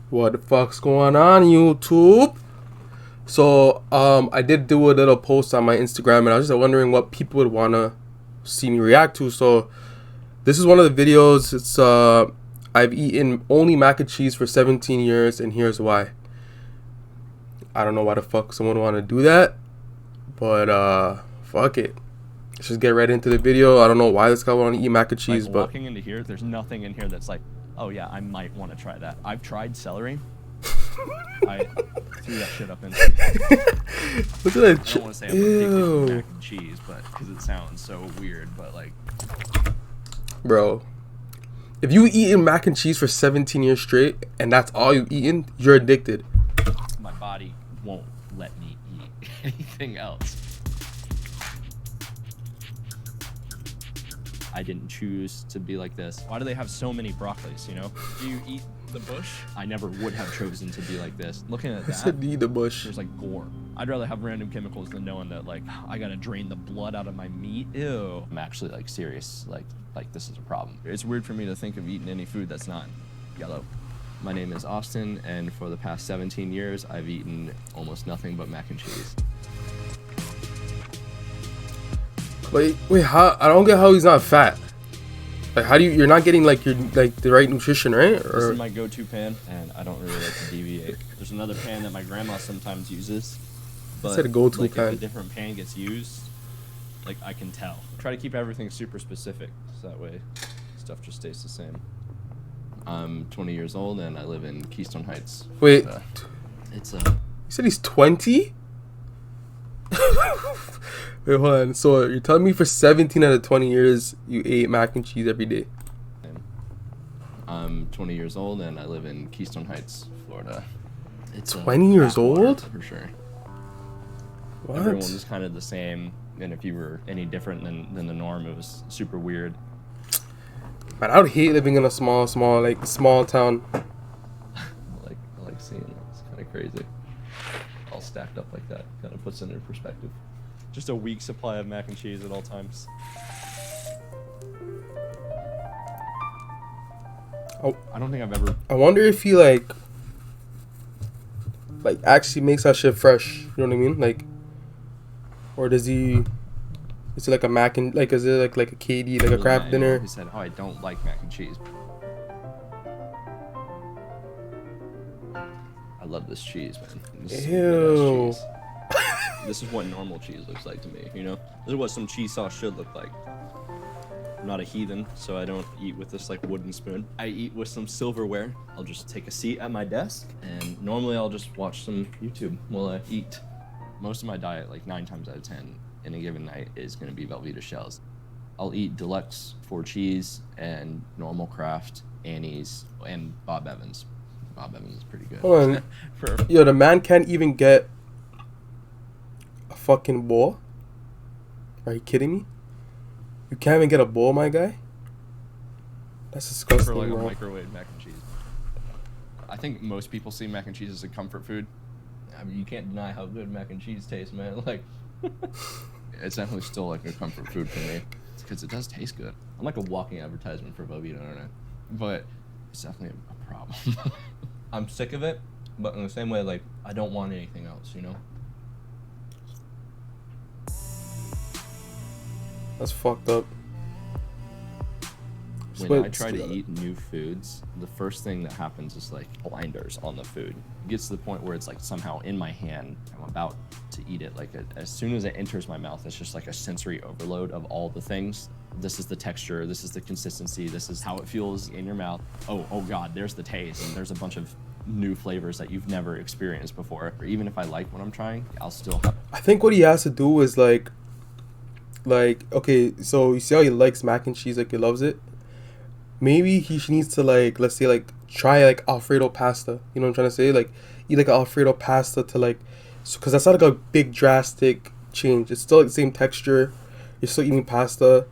What the fuck's going on, YouTube? So, I did do a little post on my Instagram, and I was just wondering what people would wanna see me react to. So, this is one of the videos. It's I've eaten only mac and cheese for 17 years, and here's why. I don't know why the fuck someone would want to do that, but fuck it. Let's just get right into the video. I don't know why this guy would want to eat mac and cheese, like, but walking into here, there's nothing in here that's like, oh yeah, I might want to try that. I've tried celery. I threw that shit up in. Look at that. I don't want to say I'm addicted to mac and cheese, but because it sounds so weird, but like, bro, if you eaten mac and cheese for 17 years straight and that's all you eaten, you're addicted. my body won't let me eat anything else. I didn't choose to be like this. Why do they have so many broccolis, you know? Do you eat the bush? I never would have chosen to be like this. Looking at I said that, eat the bush. there's like gore. I'd rather have random chemicals than knowing that like I gotta drain the blood out of my meat. Ew. I'm actually like serious, like this is a problem. It's weird for me to think of eating any food that's not yellow. My name is Austin, and for the past 17 years, I've eaten almost nothing but mac and cheese. Wait, how? I don't get how he's not fat. Like, how do you're not getting like the right nutrition, right? This is my go-to pan, and I don't really like to deviate. There's another pan that my grandma sometimes uses, but said a go-to like, pan. if a different pan gets used, like I can tell. Try to keep everything super specific, so that way stuff just stays the same. I'm 20 years old, and I live in Keystone Heights. Wait, It's you said he's 20? Wait, hold on. So you're telling me for 17 out of 20 years you ate mac and cheese every day? I'm 20 years old, and I live in Keystone Heights, Florida. It's 20 years backwater, old? for sure. What? Everyone was kind of the same, and if you were any different than the norm, it was super weird. Man, I would hate living in a small town. I like seeing it. It's kind of crazy. All stacked up like that kind of puts it in perspective. Just a week supply of mac and cheese at all times. Oh, I don't think I've ever. I wonder if he like actually makes that shit fresh. You know what I mean? Like, or does he? Is it like a mac and like? Is it like a KD, like a craft dinner? He said, "Oh, I don't like mac and cheese." I love this cheese, man. This is Ew. cheese. This is what normal cheese looks like to me, you know? This is what some cheese sauce should look like. I'm not a heathen, so I don't eat with this like wooden spoon. I eat with some silverware. I'll just take a seat at my desk, and normally I'll just watch some YouTube while I eat. Most of my diet, like 9 times out of 10 in a given night, is gonna be Velveeta shells. I'll eat deluxe 4 cheese and normal craft, Annie's, and Bob Evans. Bob Evans is pretty good. Hold on. Yo, the man can't even get a fucking bowl? Are you kidding me? You can't even get a bowl, my guy? That's disgusting, For like a bro. microwave mac and cheese. I think most people see mac and cheese as a comfort food. I mean, you can't deny how good mac and cheese tastes, man. Like, it's definitely still like a comfort food for me because it does taste good. I'm like a walking advertisement for Velveeta, aren't I? But it's definitely a problem. I'm sick of it, but in the same way, like, I don't want anything else, you know? That's fucked up. When I try to eat new foods, the first thing that happens is like blinders on the food. It gets to the point where it's like somehow in my hand, I'm about to eat it. Like as soon as it enters my mouth, it's just like a sensory overload of all the things. This is the texture, this is the consistency, this is how it feels in your mouth. Oh God, there's the taste, and there's a bunch of new flavors that you've never experienced before. Or even if I like what I'm trying, I'll still have. I think what he has to do is like, okay, so you see how he likes mac and cheese, like he loves it? Maybe he needs to like, let's say like, try like Alfredo pasta. You know what I'm trying to say? Like, eat like Alfredo pasta to like, because that's not like a big drastic change. It's still like the same texture. You're still eating pasta,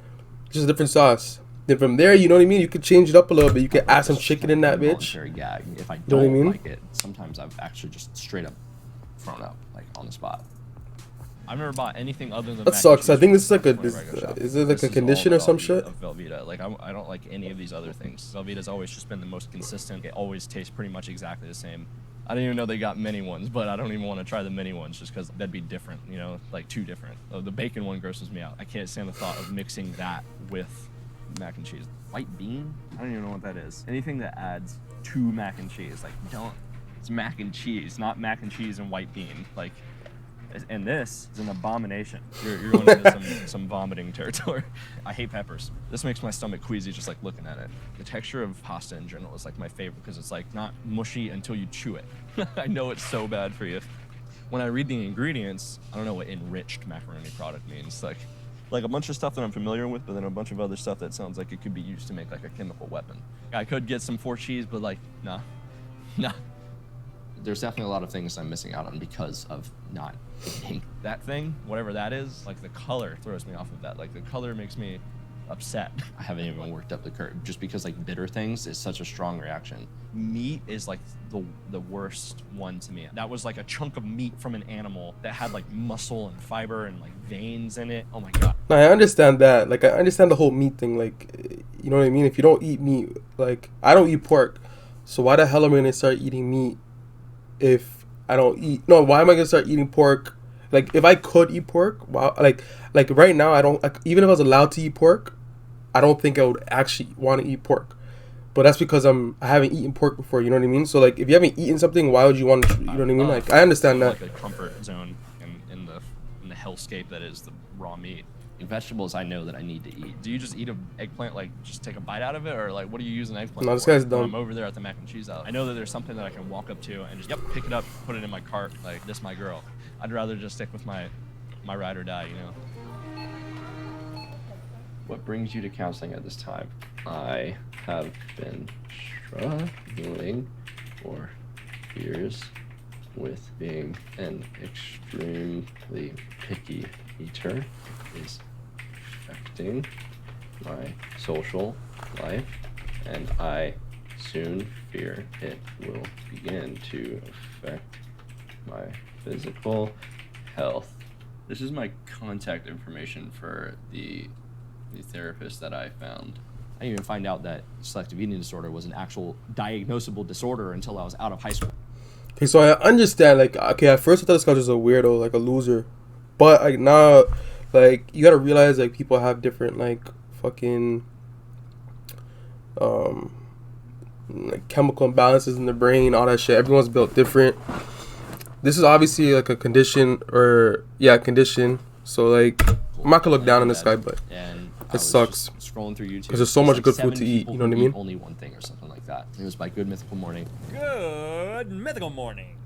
just a different sauce. Then from there, you know what I mean? You could change it up a little bit. You could add some chicken in that bitch. Gag. If I You know what I don't mean? like it, sometimes I've actually just straight up thrown up, like on the spot. I've never bought anything other than That mac and sucks. I cheese think this is like a. whenever I go shopping. Is it like This a is all condition that or some I'll eat shit? of Velveeta. Like I don't like any of these other things. Velveeta's always just been the most consistent. It always tastes pretty much exactly the same. I didn't even know they got mini ones, but I don't even want to try the mini ones just because that'd be different, you know, like too different. The bacon one grosses me out. I can't stand the thought of mixing that with mac and cheese. White bean? I don't even know what that is. Anything that adds to mac and cheese, like don't. It's mac and cheese, not mac and cheese and white bean. Like, and this is an abomination. You're going into some vomiting territory. I hate peppers. This makes my stomach queasy just like looking at it. The texture of pasta in general is like my favorite because it's like not mushy until you chew it. I know it's so bad for you. When I read the ingredients, I don't know what enriched macaroni product means. Like a bunch of stuff that I'm familiar with, but then a bunch of other stuff that sounds like it could be used to make like a chemical weapon. I could get some 4 cheese, but like, nah. There's definitely a lot of things I'm missing out on because of not eating. That thing, whatever that is, like the color throws me off of that. Like the color makes me upset. I haven't even worked up the curve just because like bitter things is such a strong reaction. Meat is like the worst one to me. That was like a chunk of meat from an animal that had like muscle and fiber and like veins in it. Oh my God. No, I understand that. Like, I understand the whole meat thing. Like, you know what I mean? If you don't eat meat, like, I don't eat pork. So why the hell am I going to start eating meat if I don't eat? No, why am I going to start eating pork? Like, if I could eat pork, wow, like right now, I don't, like, even if I was allowed to eat pork, I don't think I would actually want to eat pork. But that's because I haven't eaten pork before, you know what I mean? So, like, if you haven't eaten something, why would you want to, you know what I mean? Like, I understand that. Like a comfort zone in the hellscape that is the raw meat. Vegetables I know that I need to eat. Do you just eat an eggplant, like just take a bite out of it, or like what do you use an eggplant No, for? this guy's When dumb. I'm over there at the mac and cheese aisle, I know that there's something that I can walk up to and just pick it up, put it in my cart, like this my girl. I'd rather just stick with my ride or die, you know. What brings you to counseling at this time? I have been struggling for years with being an extremely picky eater. Is affecting my social life, and I soon fear it will begin to affect my physical health. This is my contact information for the therapist that I found. I didn't even find out that selective eating disorder was an actual diagnosable disorder until I was out of high school. Okay, so I understand, like, okay, at first I thought this guy was a weirdo, like a loser. But, like, now, like, you gotta realize, like, people have different, like, fucking, like, chemical imbalances in the brain, all that shit. Everyone's built different. This is obviously, like, a condition, condition. So, like, I'm not gonna look down on this guy, but it sucks. Scrolling through YouTube because there's so much like good food 7 to eat, people you know what I who mean? eat only one thing or something like that. It was by Good Mythical Morning. Good mythical morning.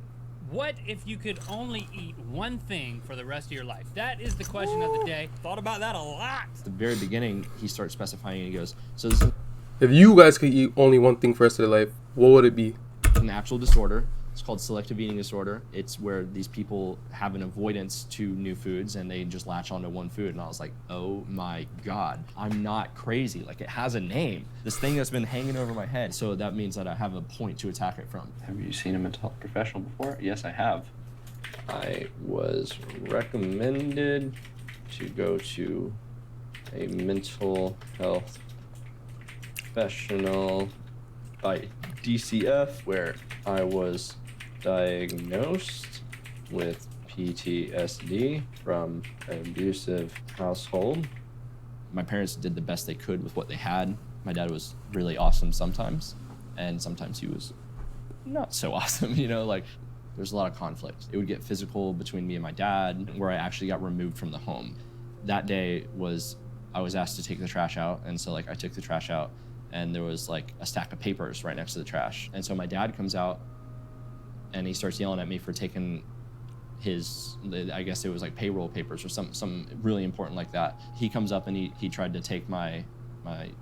What if you could only eat one thing for the rest of your life? That is the question of the day. Thought about that a lot. At the very beginning, he starts specifying and he goes, so this is If you guys could eat only one thing for the rest of their life, what would it be? an actual disorder. It's called selective eating disorder. It's where these people have an avoidance to new foods and they just latch onto one food. And I was like, oh my God, I'm not crazy. Like, it has a name. This thing that's been hanging over my head. So that means that I have a point to attack it from. Have you seen a mental health professional before? Yes, I have. I was recommended to go to a mental health professional by DCF, where I was diagnosed with PTSD from an abusive household. My parents did the best they could with what they had. My dad was really awesome sometimes, and sometimes he was not so awesome, you know, like there's a lot of conflict. It would get physical between me and my dad, where I actually got removed from the home. That day I was asked to take the trash out, and so like I took the trash out, and there was like a stack of papers right next to the trash. And so my dad comes out and he starts yelling at me for taking his, I guess it was like payroll papers or some really important like that. He comes up and he tried to take my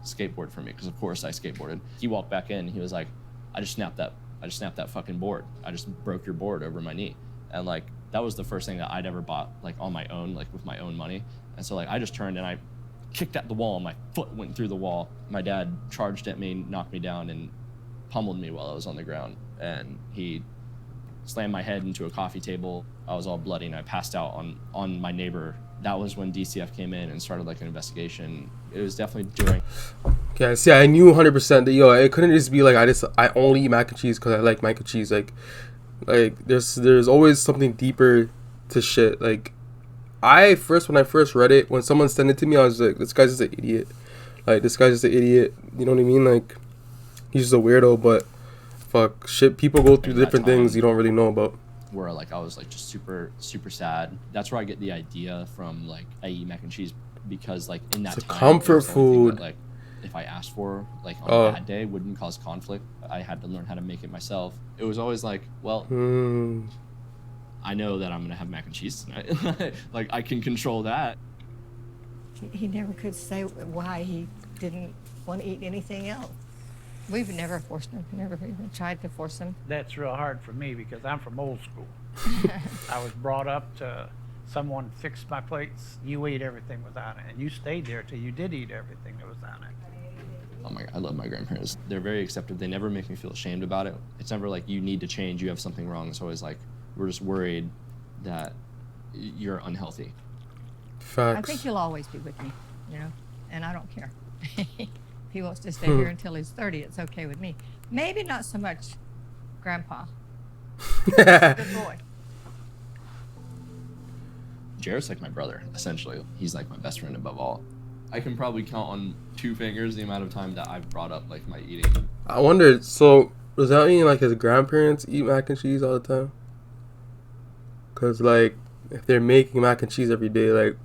skateboard from me, because of course I skateboarded. He walked back in and he was like, I just snapped that fucking board. I just broke your board over my knee. And like, that was the first thing that I'd ever bought like on my own, like with my own money. And so like I just turned and I kicked at the wall and my foot went through the wall. My dad charged at me, knocked me down, and pummeled me while I was on the ground. And he slammed my head into a coffee table. I was all bloody and I passed out on my neighbor. That was when DCF came in and started like an investigation. It was definitely during. Okay, see, I knew 100% that it couldn't just be like I only eat mac and cheese because I like mac and cheese. Like there's always something deeper to shit. Like when I first read it, when someone sent it to me, I was like, this guy's just an idiot. Like this guy's just an idiot. You know what I mean? Like he's just a weirdo. But fuck, shit, people go through different things you don't really know about. Where like I was like just super sad. That's where I get the idea from. Like I eat mac and cheese because like in that it's a time, comfort food. That, like if I asked for like on a bad day wouldn't cause conflict. I had to learn how to make it myself. It was always like, well, I know that I'm gonna have mac and cheese tonight. Like I can control that. He never could say why he didn't want to eat anything else. We've never forced him, never even tried to force him. That's real hard for me because I'm from old school. I was brought up to someone fixed my plates, you ate everything was on it, and you stayed there till you did eat everything that was on it. Oh my God, I love my grandparents. They're very accepting. They never make me feel ashamed about it. It's never like you need to change, you have something wrong. It's always like, we're just worried that you're unhealthy. Facts. I think he'll always be with me, you know, and I don't care. If he wants to stay here until he's 30, it's okay with me. Maybe not so much Grandpa. Good boy. Jared's like my brother, essentially. He's like my best friend above all. I can probably count on 2 fingers the amount of time that I've brought up like my eating. I wondered, so does that mean like his grandparents eat mac and cheese all the time? Cause like if they're making mac and cheese every day, like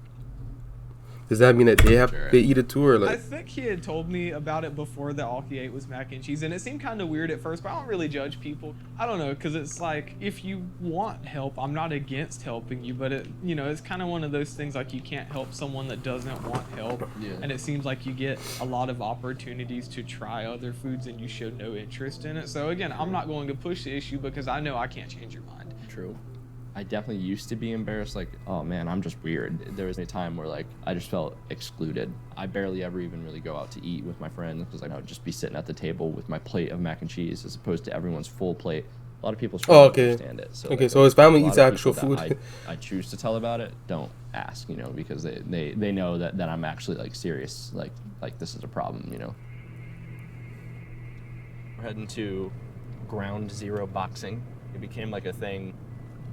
does that mean that they eat it too, or like? I think he had told me about it before that all he ate was mac and cheese, and it seemed kind of weird at first, but I don't really judge people. I don't know, because it's like, if you want help, I'm not against helping you, but it's kind of one of those things like you can't help someone that doesn't want help, and it seems like you get a lot of opportunities to try other foods and you show no interest in it. So again, I'm not going to push the issue because I know I can't change your mind. True. I definitely used to be embarrassed, like, oh man, I'm just weird. There was a time where like I just felt excluded. I barely ever even really go out to eat with my friends because I would just be sitting at the table with my plate of mac and cheese as opposed to everyone's full plate. A lot of people struggle to understand it. So, okay, like, so his family eats actual food. I choose to tell about it. Don't ask, because they know that I'm actually like serious. Like this is a problem, We're heading to Ground Zero boxing. It became like a thing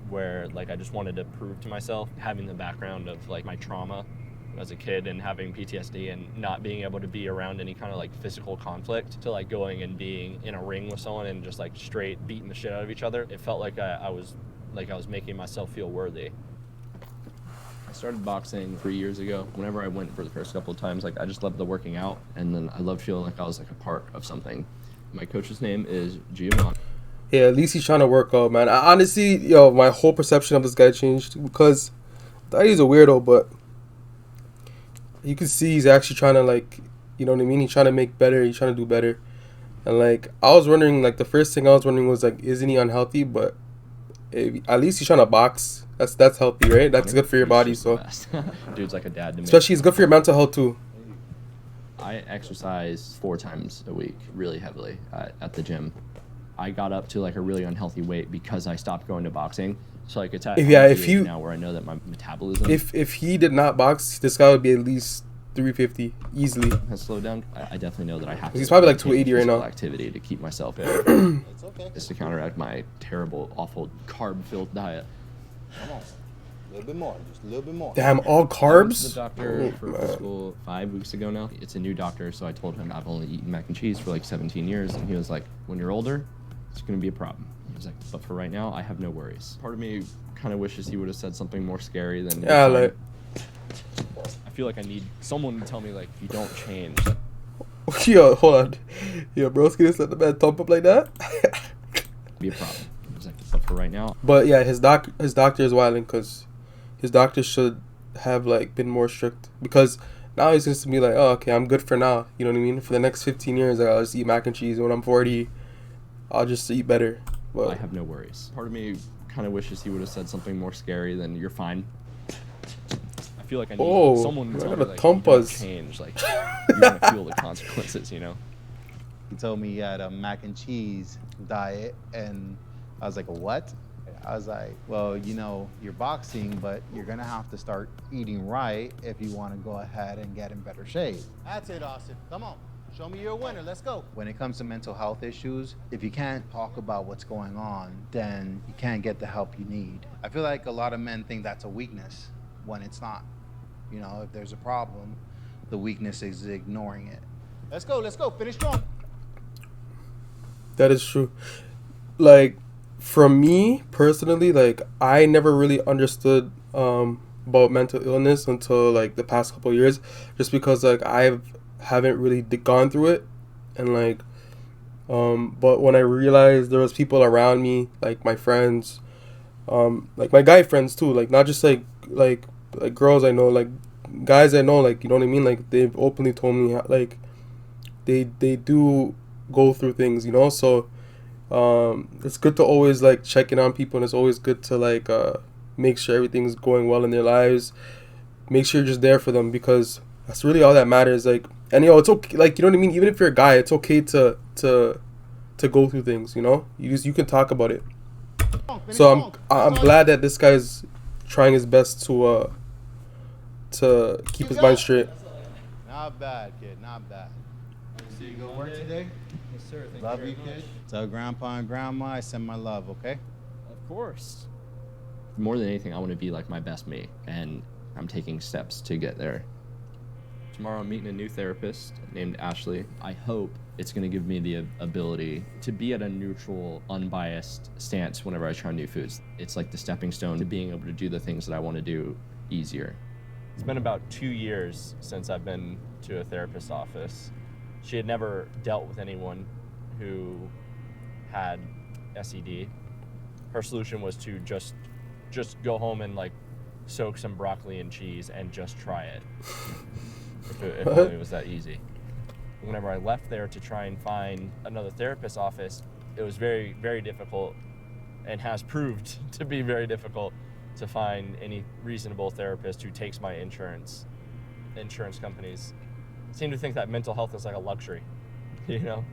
where like I just wanted to prove to myself, having the background of like my trauma as a kid and having PTSD and not being able to be around any kind of like physical conflict, to like going and being in a ring with someone and just like straight beating the shit out of each other. It felt like I was making myself feel worthy. I started boxing 3 years ago. Whenever I went for the first couple of times, like I just loved the working out, and then I loved feeling like I was like a part of something. My coach's name is Giovanni. Yeah, at least he's trying to work out, man. I honestly, my whole perception of this guy changed because I thought he's a weirdo, but you can see he's actually trying to, like, you know what I mean? He's trying to make better. He's trying to do better. And, like, I was wondering, like, the first thing I was wondering was, like, isn't he unhealthy? But at least he's trying to box. That's healthy, right? That's good for your body, so. Dude's like a dad to me. Especially, it's good for your mental health, too. I exercise 4 times a week, really heavily, at the gym. I got up to like a really unhealthy weight because I stopped going to boxing. So like it's at now where I know that my metabolism. If he did not box, this guy would be at least 350 easily. Has slowed down. I definitely know that I have to. He's probably like 280 right now. Activity to keep myself in. It's okay. Just to counteract my terrible, awful carb-filled diet. Come on. A little bit more, just a little bit more. Damn, all I went carbs? to the doctor for physical 5 weeks ago now. It's a new doctor, so I told him I've only eaten mac and cheese for like 17 years, and he was like, when you're older, it's going to be a problem. He was like, but for right now, I have no worries. Part of me kind of wishes he would have said something more scary than... Yeah, like... I feel like I need someone to tell me, like, if you don't change... Yo, hold on. Yo, bro's gonna let the man thump up like that? be a problem. He was like, but for right now... But yeah, his doctor is wilding because his doctor should have, like, been more strict. Because now he's just to be like, oh, okay, I'm good for now. You know what I mean? For the next 15 years, I'll just eat mac and cheese. When I'm 40... I'll just eat better. But I have no worries. Part of me kind of wishes he would have said something more scary than "you're fine." I feel like I need someone to tell me, like, you don't change. Like, you're gonna feel the consequences, He told me he had a mac and cheese diet, and I was like, what? I was like, well, you know, you're boxing, but you're gonna have to start eating right if you want to go ahead and get in better shape. That's it, Austin. Come on. Show me you're a winner. Let's go. When it comes to mental health issues, if you can't talk about what's going on, then you can't get the help you need. I feel like a lot of men think that's a weakness when it's not. You know, if there's a problem, the weakness is ignoring it. Let's go. Finish strong. That is true. Like, for me personally, like, I never really understood about mental illness until like the past couple of years, just because like I haven't really gone through it, and like but when I realized there was people around me, like my friends, like my guy friends too, like not just like girls I know, like guys I know, like, you know what I mean, like they've openly told me like they do go through things, you know. So it's good to always like check in on people, and it's always good to like make sure everything's going well in their lives. Make sure you're just there for them, because that's really all that matters. Like, and you know, it's okay, like, you know what I mean, even if you're a guy, it's okay to go through things, you know. You can talk about it. So I'm glad that this guy's trying his best to keep his mind straight. Not bad, kid. Not bad. So you go work today? Yes, sir. Thank Love you, kid. Tell grandpa and grandma I send my love, okay? Of course. More than anything, I want to be like my best me, and I'm taking steps to get there. Tomorrow I'm meeting a new therapist named Ashley. I hope it's going to give me the ability to be at a neutral, unbiased stance whenever I try new foods. It's like the stepping stone to being able to do the things that I want to do easier. It's been about 2 years since I've been to a therapist's office. She had never dealt with anyone who had SED. Her solution was to just go home and like soak some broccoli and cheese and just try it. If only it was that easy. Whenever I left there to try and find another therapist's office, it was very, very difficult, and has proved to be very difficult to find any reasonable therapist who takes my insurance. Insurance companies seem to think that mental health is like a luxury, you know?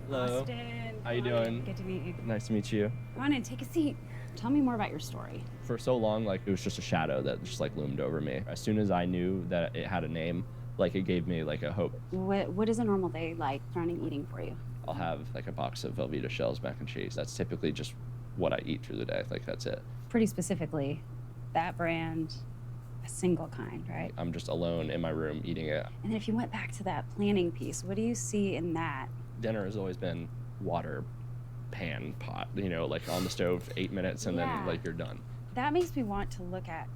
Hello. Austin, How you doing? Good to meet you. Nice to meet you. Come on in, take a seat. Tell me more about your story. For so long, like, it was just a shadow that just like loomed over me. As soon as I knew that it had a name, like, it gave me like a hope. What is a normal day like surrounding eating for you? I'll have like a box of Velveeta shells mac and cheese. That's typically just what I eat through the day. Like, that's it. Pretty specifically, that brand, a single kind, right? I'm just alone in my room eating it. And then if you went back to that planning piece, what do you see in that? Dinner has always been water, pan, pot, you know, like on the stove, 8 minutes, and then like you're done. That makes me want to look at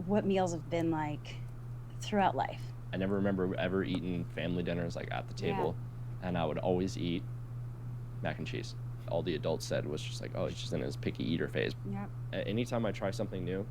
what meals have been like throughout life. I never remember ever eating family dinners like at the table, and I would always eat mac and cheese. All the adults said was just like, oh, he's just in his picky eater phase. Yep. Anytime I try something new,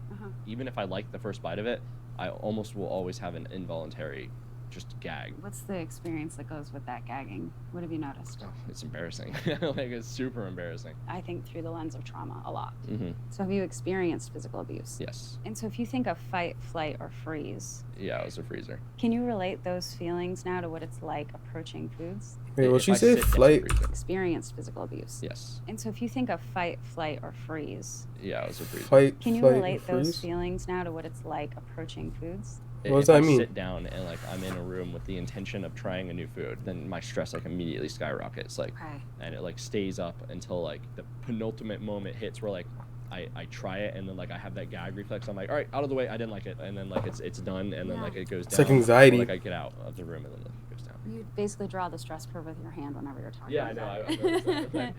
even if I like the first bite of it, I almost will always have an involuntary just gag. What's the experience that goes with that gagging? What have you noticed? Oh, it's embarrassing. Like, it's super embarrassing. I think through the lens of trauma a lot. Mm-hmm. So have you experienced physical abuse? Yes. And so if you think of fight, flight, or freeze, Yeah, it was a freezer. can you relate those feelings now to what it's like approaching foods? Wait, what If she I say? sit next to Flight? freezer. Experienced physical abuse. Yes. And so if you think of fight, flight, or freeze, Yeah, it was a freezer. Fight, can you flight, relate those freeze? feelings now to what it's like approaching foods? What does If that I mean? sit down and like I'm in a room with the intention of trying a new food, then my stress like immediately skyrockets, like, Okay. and it like stays up until like the penultimate moment hits where like I try it, and then like I have that gag reflex. I'm like, all right, out of the way. I didn't like it, and then like it's done, and then like it goes It's down. like anxiety. Or, like I get out of the room, and then like, it goes down. You basically draw the stress curve with your hand whenever you're talking Yeah, I about know. that. I noticed that.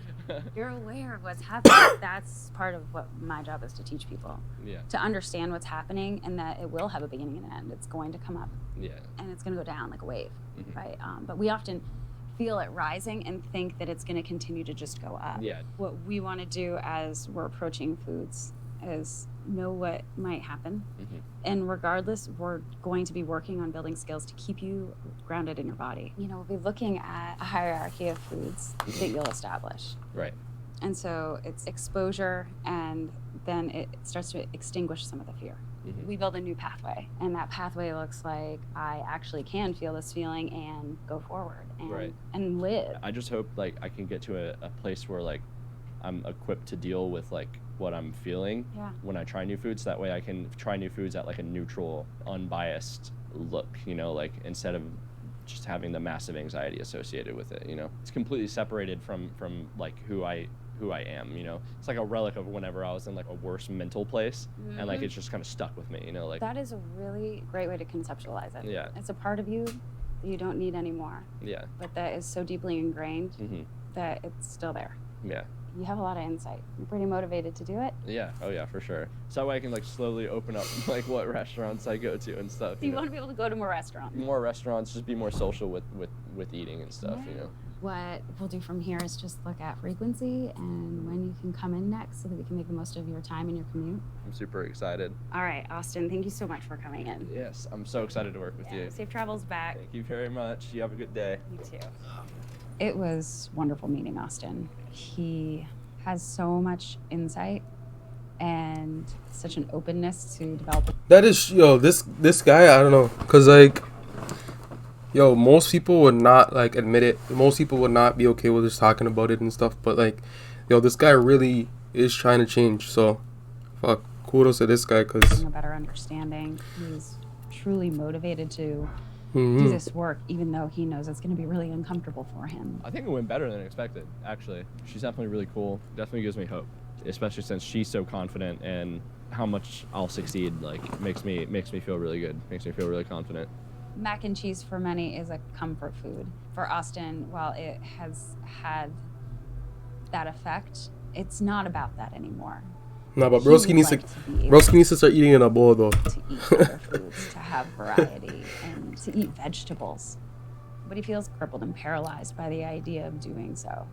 You're aware of what's happening. That's part of what my job is to teach people. Yeah. To understand what's happening and that it will have a beginning and an end. It's going to come up Yeah. and it's going to go down like a wave, Mhm. right? But we often feel it rising and think that it's going to continue to just go up. Yeah. What we want to do as we're approaching foods is know what might happen. Mhm. And regardless, we're going to be working on building skills to keep you grounded in your body. You know, we'll be looking at a hierarchy of foods that you'll establish. Right. And so it's exposure, and then it starts to extinguish some of the fear. Mhm. We build a new pathway, and that pathway looks like I actually can feel this feeling and go forward and, Right. and live. I just hope like I can get to a place where like I'm equipped to deal with like what I'm feeling when I try new foods. That way I can try new foods at like a neutral, unbiased look, you know, like instead of just having the massive anxiety associated with it, you know. It's completely separated from like who I am, you know. It's like a relic of whenever I was in like a worse mental place, and like it's just kind of stuck with me, you know. Like that is a really great way to conceptualize it. Yeah. It's a part of you that you don't need anymore. Yeah. But that is so deeply ingrained that it's still there. Yeah. You have a lot of insight. You're pretty motivated to do it. Yeah. Oh yeah, for sure. So that way I can like slowly open up like what restaurants I go to and stuff. So you want to be able to go to more restaurants. More restaurants, just be more social with eating and stuff, you know. What we'll do from here is just look at frequency and when you can come in next so that we can make the most of your time and your commute. I'm super excited. All right, Austin, thank you so much for coming in. Yes, I'm so excited to work with you. Safe travels back. Thank you very much. You have a good day. You too. It was wonderful meeting Austin. He has so much insight and such an openness to develop. That is, yo, this guy, I don't know, cause like, yo, most people would not like admit it. Most people would not be okay with just talking about it and stuff. But like, yo, this guy really is trying to change. So, fuck, kudos to this guy, cause a better understanding. He's truly motivated to do this work, even though he knows it's going to be really uncomfortable for him. I think it went better than expected, actually. She's definitely really cool. Definitely gives me hope, especially since she's so confident, and how much I'll succeed like makes me feel really good. Makes me feel really confident. Mac and cheese for many is a comfort food. For Austin, while it has had that effect, it's not about that anymore. No, but broski needs to start eating in a bowl though. To eat other foods, to have variety, and to eat vegetables. But he feels crippled and paralyzed by the idea of doing so.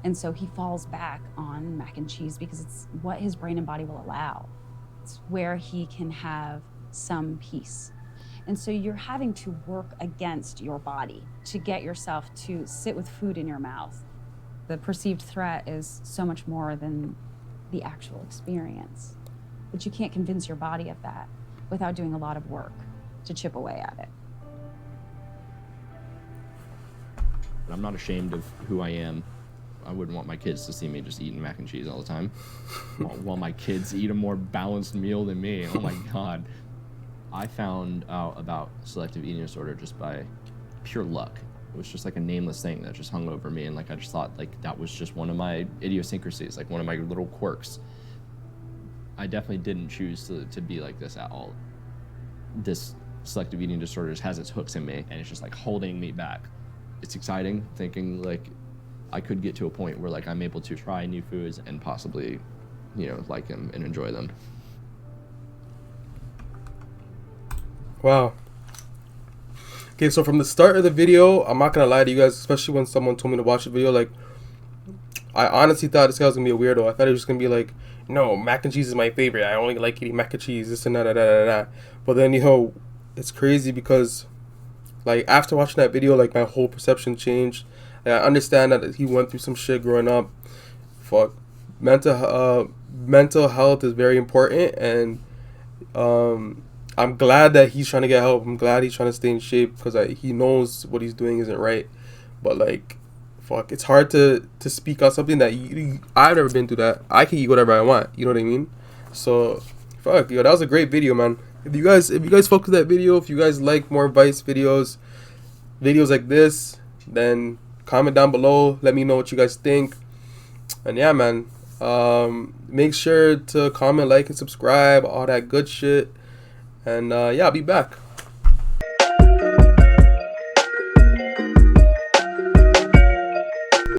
And so he falls back on mac and cheese because it's what his brain and body will allow. It's where he can have some peace. And so you're having to work against your body to get yourself to sit with food in your mouth. The perceived threat is so much more than the actual experience. But you can't convince your body of that without doing a lot of work to chip away at it. I'm not ashamed of who I am. I wouldn't want my kids to see me just eating mac and cheese all the time. While my kids eat a more balanced meal than me. Oh my God. I found out about selective eating disorder just by pure luck. It was just like a nameless thing that just hung over me, and like I just thought like that was just one of my idiosyncrasies, like one of my little quirks. I definitely didn't choose to be like this at all. This selective eating disorder just has its hooks in me, and it's just like holding me back. It's exciting thinking like I could get to a point where like I'm able to try new foods and possibly, you know, like them and enjoy them. Wow. Okay, so from the start of the video, I'm not gonna lie to you guys, especially when someone told me to watch the video, like, I honestly thought this guy was gonna be a weirdo. I thought he was just gonna be like, no, mac and cheese is my favorite. I only like eating mac and cheese, this and that. But then, yo, it's crazy because, like, after watching that video, like, my whole perception changed. Like, I understand that he went through some shit growing up. Fuck. Mental health is very important, and, I'm glad that he's trying to get help. I'm glad he's trying to stay in shape because he knows what he's doing isn't right. But like, fuck, it's hard to speak on something that I've never been through that. I can eat whatever I want. You know what I mean? So, fuck, yo, that was a great video, man. If you guys fuck with that video, if you guys like more advice videos like this, then comment down below. Let me know what you guys think. And yeah, man, make sure to comment, like, and subscribe, all that good shit. And yeah, I'll be back.